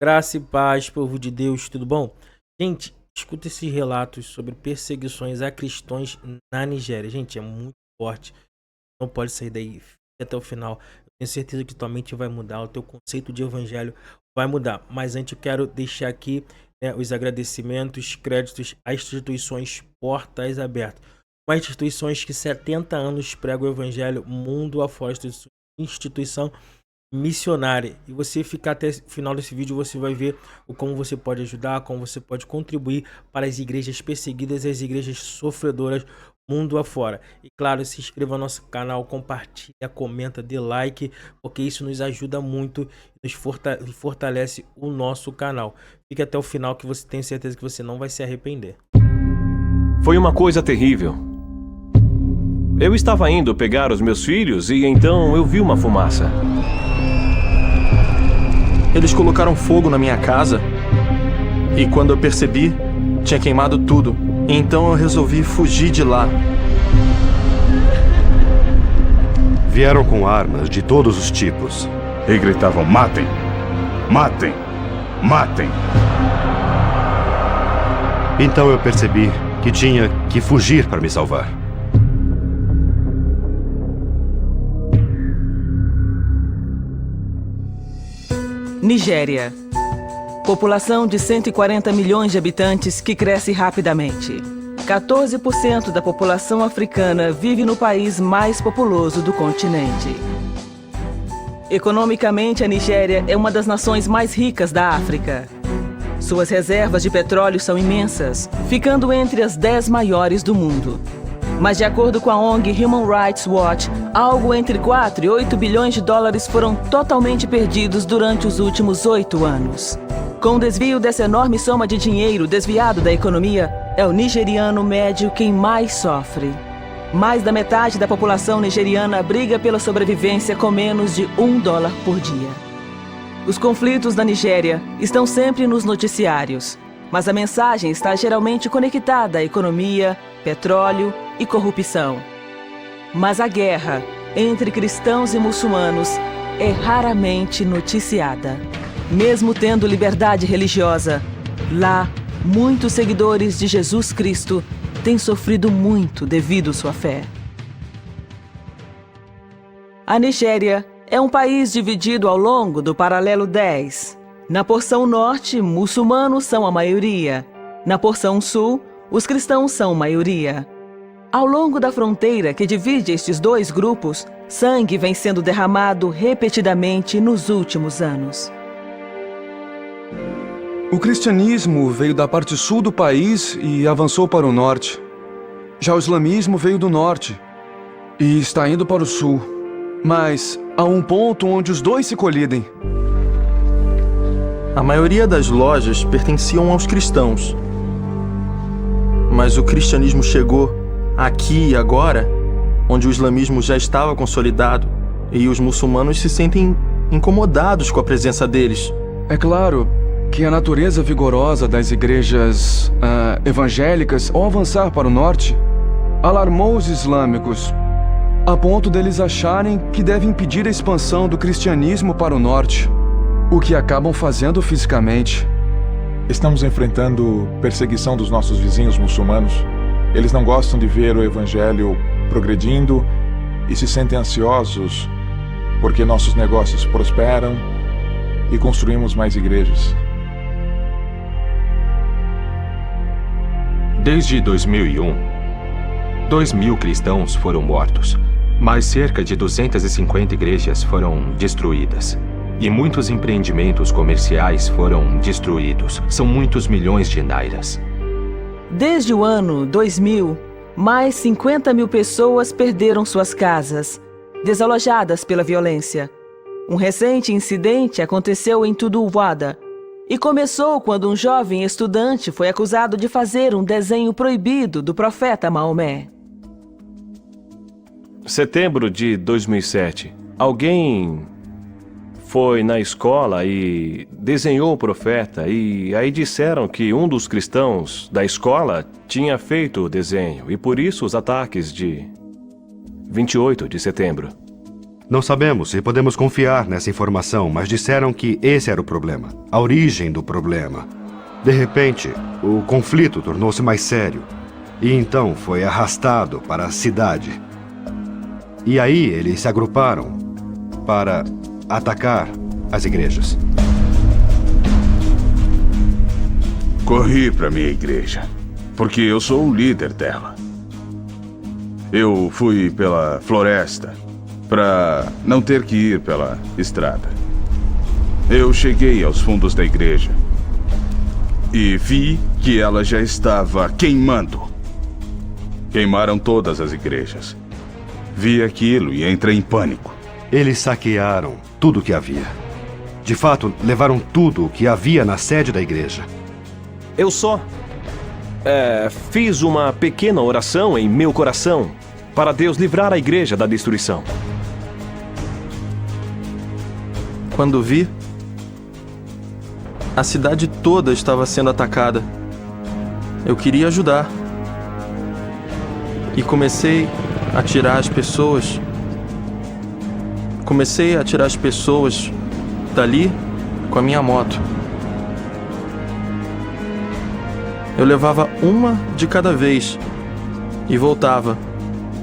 Graça e paz, povo de Deus, tudo bom? Gente, escuta esses relatos sobre perseguições a cristãos na Nigéria. Gente, é muito forte. Não pode sair daí. Fique até o final. Eu tenho certeza que tua mente vai mudar, o teu conceito de evangelho vai mudar. Mas antes eu quero deixar aqui, os agradecimentos, créditos às instituições Portas Abertas. Uma instituições que 70 anos pregam o evangelho mundo afora. Instituição missionária. E você ficar até o final desse vídeo, você vai ver como você pode ajudar, como você pode contribuir para as igrejas perseguidas e as igrejas sofredoras mundo afora. E claro, se inscreva no nosso canal, compartilha, comenta, dê like, porque isso nos ajuda muito e nos fortalece o nosso canal. Fique até o final que você tem certeza que você não vai se arrepender. Foi uma coisa terrível. Eu estava indo pegar os meus filhos e então eu vi uma fumaça. Eles colocaram fogo na minha casa e quando eu percebi, tinha queimado tudo. Então eu resolvi fugir de lá. Vieram com armas de todos os tipos e gritavam: matem! Matem! Matem! Então eu percebi que tinha que fugir para me salvar. Nigéria. População de 140 milhões de habitantes que cresce rapidamente. 14% da população africana vive no país mais populoso do continente. Economicamente, a Nigéria é uma das nações mais ricas da África. Suas reservas de petróleo são imensas, ficando entre as 10 maiores do mundo. Mas de acordo com a ONG Human Rights Watch, algo entre 4 e 8 bilhões de dólares foram totalmente perdidos durante os últimos 8 anos. Com o desvio dessa enorme soma de dinheiro desviado da economia, é o nigeriano médio quem mais sofre. Mais da metade da população nigeriana briga pela sobrevivência com menos de $1 por dia. Os conflitos da Nigéria estão sempre nos noticiários, mas a mensagem está geralmente conectada à economia, petróleo e corrupção. Mas a guerra entre cristãos e muçulmanos é raramente noticiada. Mesmo tendo liberdade religiosa, lá, muitos seguidores de Jesus Cristo têm sofrido muito devido à sua fé. A Nigéria é um país dividido ao longo do paralelo 10. Na porção norte, muçulmanos são a maioria. Na porção sul, os cristãos são maioria. Ao longo da fronteira que divide estes dois grupos, sangue vem sendo derramado repetidamente nos últimos anos. O cristianismo veio da parte sul do país e avançou para o norte. Já o islamismo veio do norte e está indo para o sul. Mas há um ponto onde os dois se colidem. A maioria das lojas pertenciam aos cristãos. Mas o cristianismo chegou aqui e agora, onde o islamismo já estava consolidado, e os muçulmanos se sentem incomodados com a presença deles. É claro que a natureza vigorosa das igrejas evangélicas, ao avançar para o norte, alarmou os islâmicos, a ponto deles acharem que devem impedir a expansão do cristianismo para o norte, o que acabam fazendo fisicamente. Estamos enfrentando perseguição dos nossos vizinhos muçulmanos. Eles não gostam de ver o evangelho progredindo e se sentem ansiosos porque nossos negócios prosperam e construímos mais igrejas. Desde 2001, 2.000 cristãos foram mortos, mas cerca de 250 igrejas foram destruídas. E muitos empreendimentos comerciais foram destruídos. São muitos milhões de nairas. Desde o ano 2000, mais 50 mil pessoas perderam suas casas, desalojadas pela violência. Um recente incidente aconteceu em Tuduwada e começou quando um jovem estudante foi acusado de fazer um desenho proibido do profeta Maomé. Setembro de 2007, alguém foi na escola e desenhou o profeta, e aí disseram que um dos cristãos da escola tinha feito o desenho, e por isso os ataques de 28 de setembro. Não sabemos se podemos confiar nessa informação, mas disseram que esse era o problema, a origem do problema. De repente, o conflito tornou-se mais sério e então foi arrastado para a cidade. E aí eles se agruparam para atacar as igrejas. Corri para minha igreja, porque eu sou o líder dela. Eu fui pela floresta para não ter que ir pela estrada. Eu cheguei aos fundos da igreja e vi que ela já estava queimando. Queimaram todas as igrejas. Vi aquilo e entrei em pânico. Eles saquearam tudo o que havia. De fato, levaram tudo o que havia na sede da igreja. Eu só fiz uma pequena oração em meu coração para Deus livrar a igreja da destruição. Quando vi, a cidade toda estava sendo atacada. Eu queria ajudar. E comecei a tirar as pessoas. Dali com a minha moto. Eu levava uma de cada vez e voltava.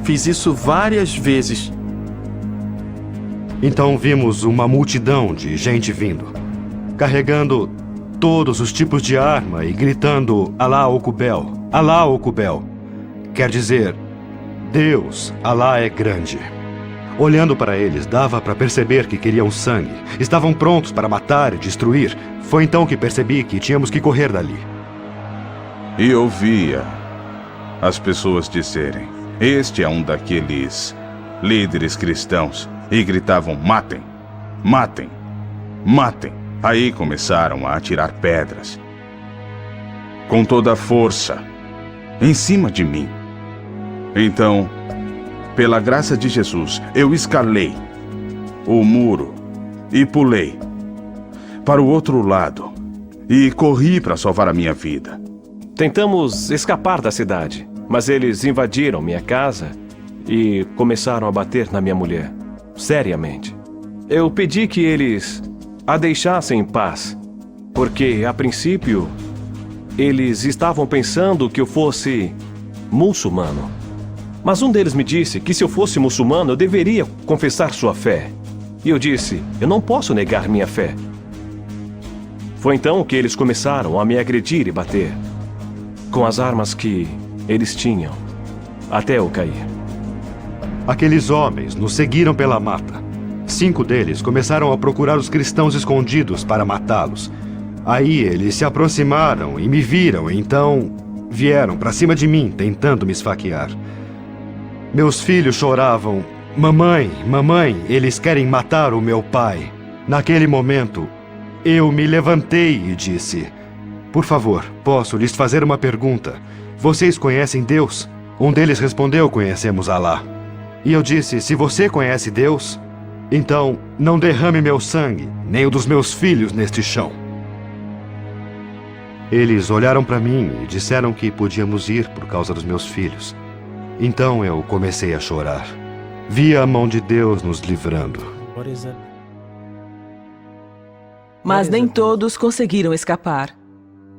Fiz isso várias vezes. Então vimos uma multidão de gente vindo, carregando todos os tipos de arma e gritando Alá Okubel, Alá Okubel. Quer dizer, Deus, Alá é grande. Olhando para eles, dava para perceber que queriam sangue. Estavam prontos para matar e destruir. Foi então que percebi que tínhamos que correr dali. E eu via as pessoas dizerem: este é um daqueles líderes cristãos. E gritavam: matem, matem, matem. Aí começaram a atirar pedras com toda a força em cima de mim. Então, pela graça de Jesus, eu escalei o muro e pulei para o outro lado e corri para salvar a minha vida. Tentamos escapar da cidade, mas eles invadiram minha casa e começaram a bater na minha mulher, seriamente. Eu pedi que eles a deixassem em paz, porque, a princípio, eles estavam pensando que eu fosse muçulmano. Mas um deles me disse que se eu fosse muçulmano, eu deveria confessar sua fé. E eu disse: eu não posso negar minha fé. Foi então que eles começaram a me agredir e bater, com as armas que eles tinham, até eu cair. Aqueles homens nos seguiram pela mata. 5 deles começaram a procurar os cristãos escondidos para matá-los. Aí eles se aproximaram e me viram, então vieram para cima de mim, tentando me esfaquear. Meus filhos choravam: mamãe, mamãe, eles querem matar o meu pai. Naquele momento, eu me levantei e disse: por favor, posso lhes fazer uma pergunta? Vocês conhecem Deus? Um deles respondeu: conhecemos Alá. E eu disse: se você conhece Deus, então não derrame meu sangue, nem o dos meus filhos neste chão. Eles olharam para mim e disseram que podíamos ir por causa dos meus filhos. Então eu comecei a chorar. Vi a mão de Deus nos livrando. Mas nem todos conseguiram escapar.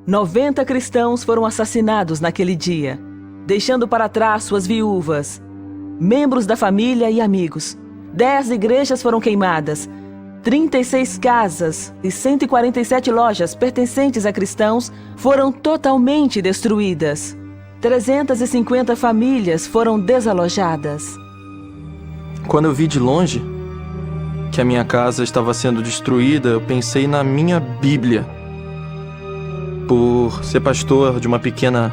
90 cristãos foram assassinados naquele dia, deixando para trás suas viúvas, membros da família e amigos. 10 igrejas foram queimadas, 36 casas e 147 lojas pertencentes a cristãos foram totalmente destruídas. 350 famílias foram desalojadas. Quando eu vi de longe que a minha casa estava sendo destruída, eu pensei na minha Bíblia. Por ser pastor de uma pequena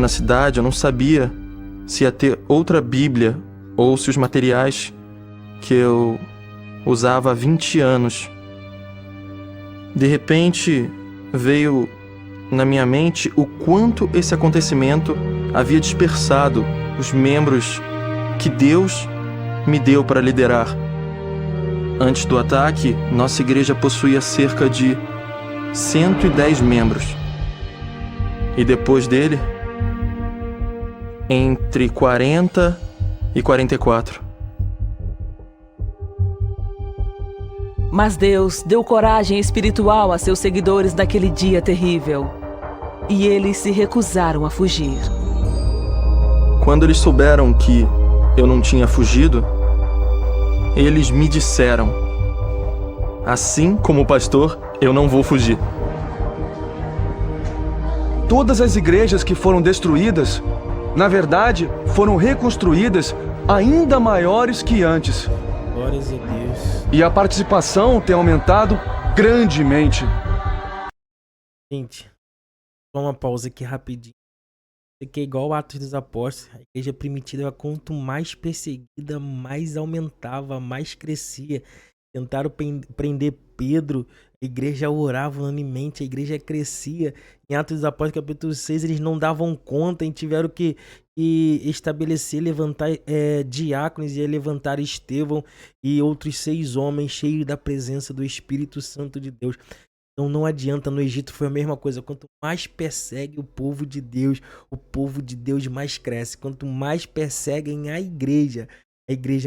cidade, eu não sabia se ia ter outra Bíblia ou se os materiais que eu usava há 20 anos. De repente, veio na minha mente o quanto esse acontecimento havia dispersado os membros que Deus me deu para liderar. Antes do ataque, nossa igreja possuía cerca de 110 membros. E depois dele, entre 40 e 44. Mas Deus deu coragem espiritual a seus seguidores naquele dia terrível. E eles se recusaram a fugir. Quando eles souberam que eu não tinha fugido, eles me disseram: assim como pastor, eu não vou fugir. Todas as igrejas que foram destruídas, na verdade, foram reconstruídas ainda maiores que antes. Glórias a Deus. E a participação tem aumentado grandemente. Gente, só uma pausa aqui rapidinho. Isso aqui é igual Atos dos Apóstolos. A igreja primitiva, quanto mais perseguida, mais aumentava, mais crescia. Tentaram prender Pedro, a igreja orava unanimemente, a igreja crescia. Em Atos dos Apóstolos, capítulo 6, eles não davam conta e tiveram que estabelecer, levantar diáconos e levantar Estevão e outros 6 homens cheios da presença do Espírito Santo de Deus. Então não adianta, no Egito foi a mesma coisa. Quanto mais persegue o povo de Deus mais cresce. Quanto mais perseguem a igreja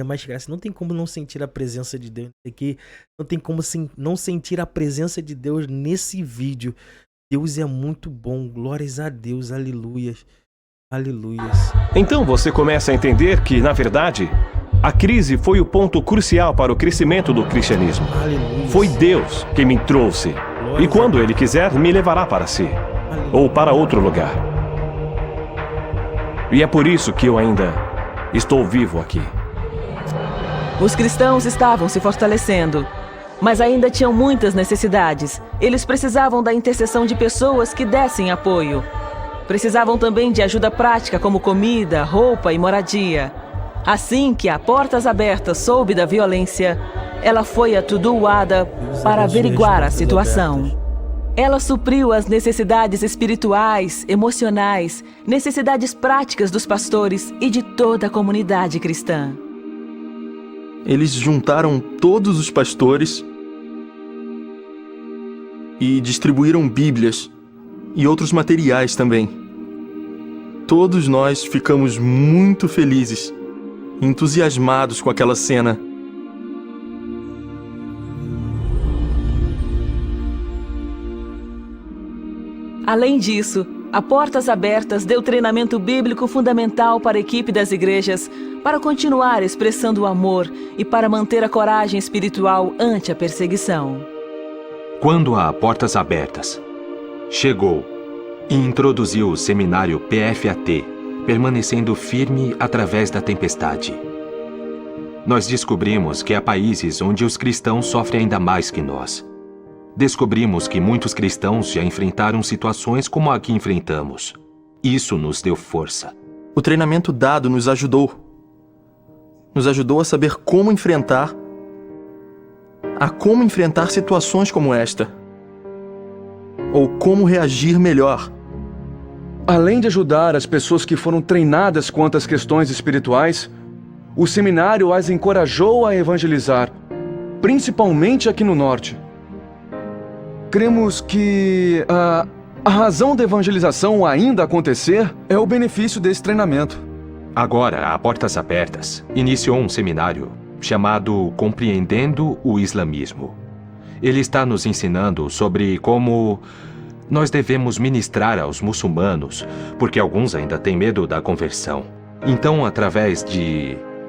mais cresce. Não tem como não sentir a presença de Deus aqui. Não tem como não sentir a presença de Deus nesse vídeo. Deus é muito bom. Glórias a Deus. Aleluias. Aleluias. Então você começa a entender que, na verdade, a crise foi o ponto crucial para o crescimento do cristianismo. Aleluias. Foi Deus quem me trouxe. E quando Ele quiser, me levará para si. Ou para outro lugar. E é por isso que eu ainda estou vivo aqui. Os cristãos estavam se fortalecendo, mas ainda tinham muitas necessidades. Eles precisavam da intercessão de pessoas que dessem apoio. Precisavam também de ajuda prática como comida, roupa e moradia. Assim que a Portas Abertas soube da violência, ela foi a Tuduada para averiguar a situação. Ela supriu as necessidades espirituais, emocionais, necessidades práticas dos pastores e de toda a comunidade cristã. Eles juntaram todos os pastores e distribuíram Bíblias e outros materiais também. Todos nós ficamos muito felizes, entusiasmados com aquela cena. Além disso, a Portas Abertas deu treinamento bíblico fundamental para a equipe das igrejas para continuar expressando o amor e para manter a coragem espiritual ante a perseguição. Quando a Portas Abertas chegou e introduziu o seminário PFAT, permanecendo firme através da tempestade, nós descobrimos que há países onde os cristãos sofrem ainda mais que nós. Descobrimos que muitos cristãos já enfrentaram situações como a que enfrentamos. Isso nos deu força. O treinamento dado nos ajudou. Nos ajudou a saber como enfrentar situações como esta. Ou como reagir melhor. Além de ajudar as pessoas que foram treinadas quanto às questões espirituais, o seminário as encorajou a evangelizar, principalmente aqui no norte. Cremos que a razão da evangelização ainda acontecer é o benefício desse treinamento. Agora, a Portas Abertas iniciou um seminário chamado Compreendendo o Islamismo. Ele está nos ensinando sobre como nós devemos ministrar aos muçulmanos, porque alguns ainda têm medo da conversão. Então, através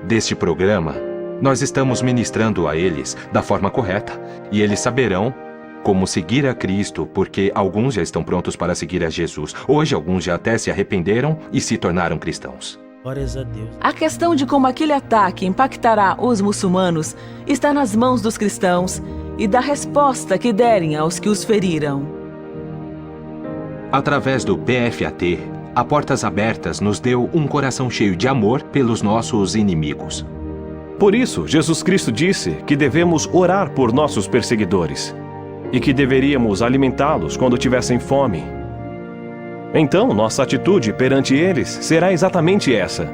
deste programa, nós estamos ministrando a eles da forma correta, e eles saberão como seguir a Cristo, porque alguns já estão prontos para seguir a Jesus. Hoje, alguns já até se arrependeram e se tornaram cristãos. Glórias a Deus. A questão de como aquele ataque impactará os muçulmanos está nas mãos dos cristãos e da resposta que derem aos que os feriram. Através do PFAT, a Portas Abertas nos deu um coração cheio de amor pelos nossos inimigos. Por isso, Jesus Cristo disse que devemos orar por nossos perseguidores e que deveríamos alimentá-los quando tivessem fome. Então, nossa atitude perante eles será exatamente essa: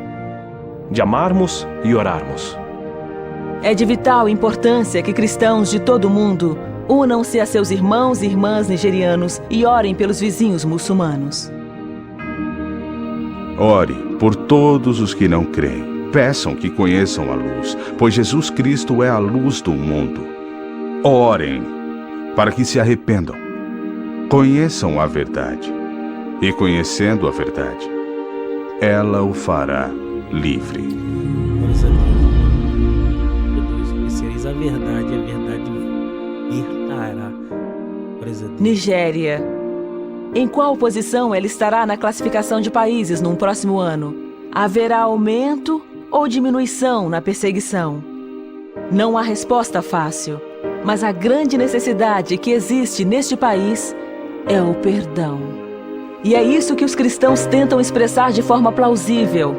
de amarmos e orarmos. É de vital importância que cristãos de todo o mundo unam-se a seus irmãos e irmãs nigerianos e orem pelos vizinhos muçulmanos. Ore por todos os que não creem. Peçam que conheçam a luz, pois Jesus Cristo é a luz do mundo. Orem para que se arrependam. Conheçam a verdade, e conhecendo a verdade, ela o fará livre. Glórias a Deus. Conhecereis a verdade libertará. Glórias a Deus. Nigéria. Em qual posição ela estará na classificação de países num próximo ano? Haverá aumento ou diminuição na perseguição? Não há resposta fácil, mas a grande necessidade que existe neste país é o perdão. E é isso que os cristãos tentam expressar de forma plausível.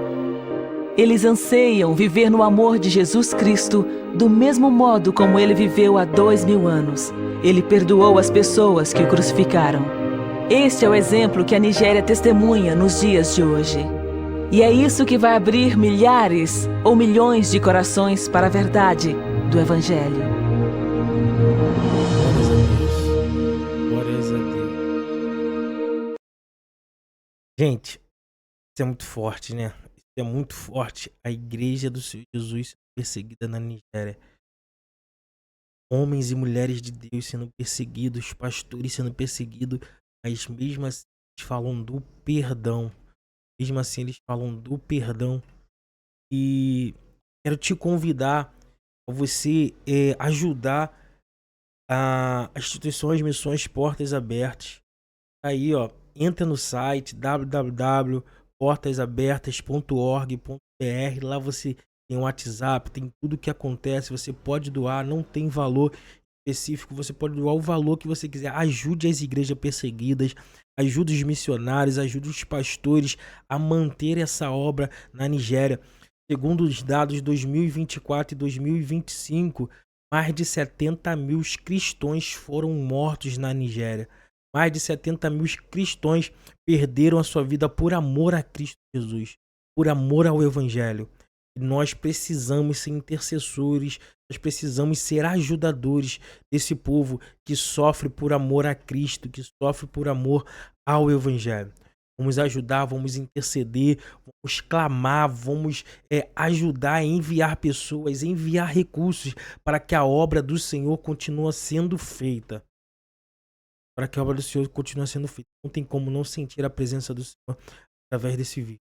Eles anseiam viver no amor de Jesus Cristo do mesmo modo como ele viveu há 2000 anos. Ele perdoou as pessoas que o crucificaram. Este é o exemplo que a Nigéria testemunha nos dias de hoje. E é isso que vai abrir milhares ou milhões de corações para a verdade do Evangelho. Glórias a Deus. Gente, isso é muito forte, né? Isso é muito forte. A igreja do Senhor Jesus sendo perseguida na Nigéria. Homens e mulheres de Deus sendo perseguidos, pastores sendo perseguidos, mas mesmo assim eles falam do perdão. Mesmo assim eles falam do perdão. E quero te convidar a você ajudar a instituições, missões, portas abertas. Aí, ó, entra no site www.portasabertas.org.br. Lá você tem o WhatsApp, tem tudo que acontece. Você pode doar, não tem valor específico. Você pode doar o valor que você quiser. Ajude as igrejas perseguidas, ajude os missionários, ajude os pastores a manter essa obra na Nigéria. Segundo os dados de 2024 e 2025, mais de 70 mil cristãos foram mortos na Nigéria. Mais de 70 mil cristãos perderam a sua vida por amor a Cristo Jesus, por amor ao Evangelho. E nós precisamos ser intercessores, nós precisamos ser ajudadores desse povo que sofre por amor a Cristo, que sofre por amor ao Evangelho. Vamos ajudar, vamos interceder, vamos clamar, vamos ajudar a enviar pessoas, enviar recursos para que a obra do Senhor continue sendo feita. Para que a obra do Senhor continue sendo feita. Não tem como não sentir a presença do Senhor através desse vídeo.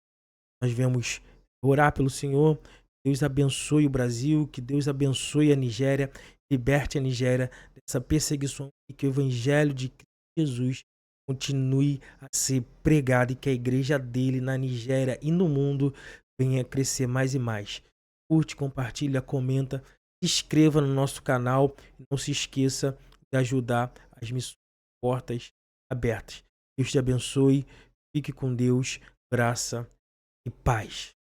Nós viemos orar pelo Senhor. Deus abençoe o Brasil, que Deus abençoe a Nigéria, liberte a Nigéria dessa perseguição e que o Evangelho de Jesus continue a ser pregado e que a igreja dele na Nigéria e no mundo venha crescer mais e mais. Curte, compartilha, comenta, se inscreva no nosso canal e não se esqueça de ajudar as missões portas abertas. Deus te abençoe, fique com Deus, graça e paz.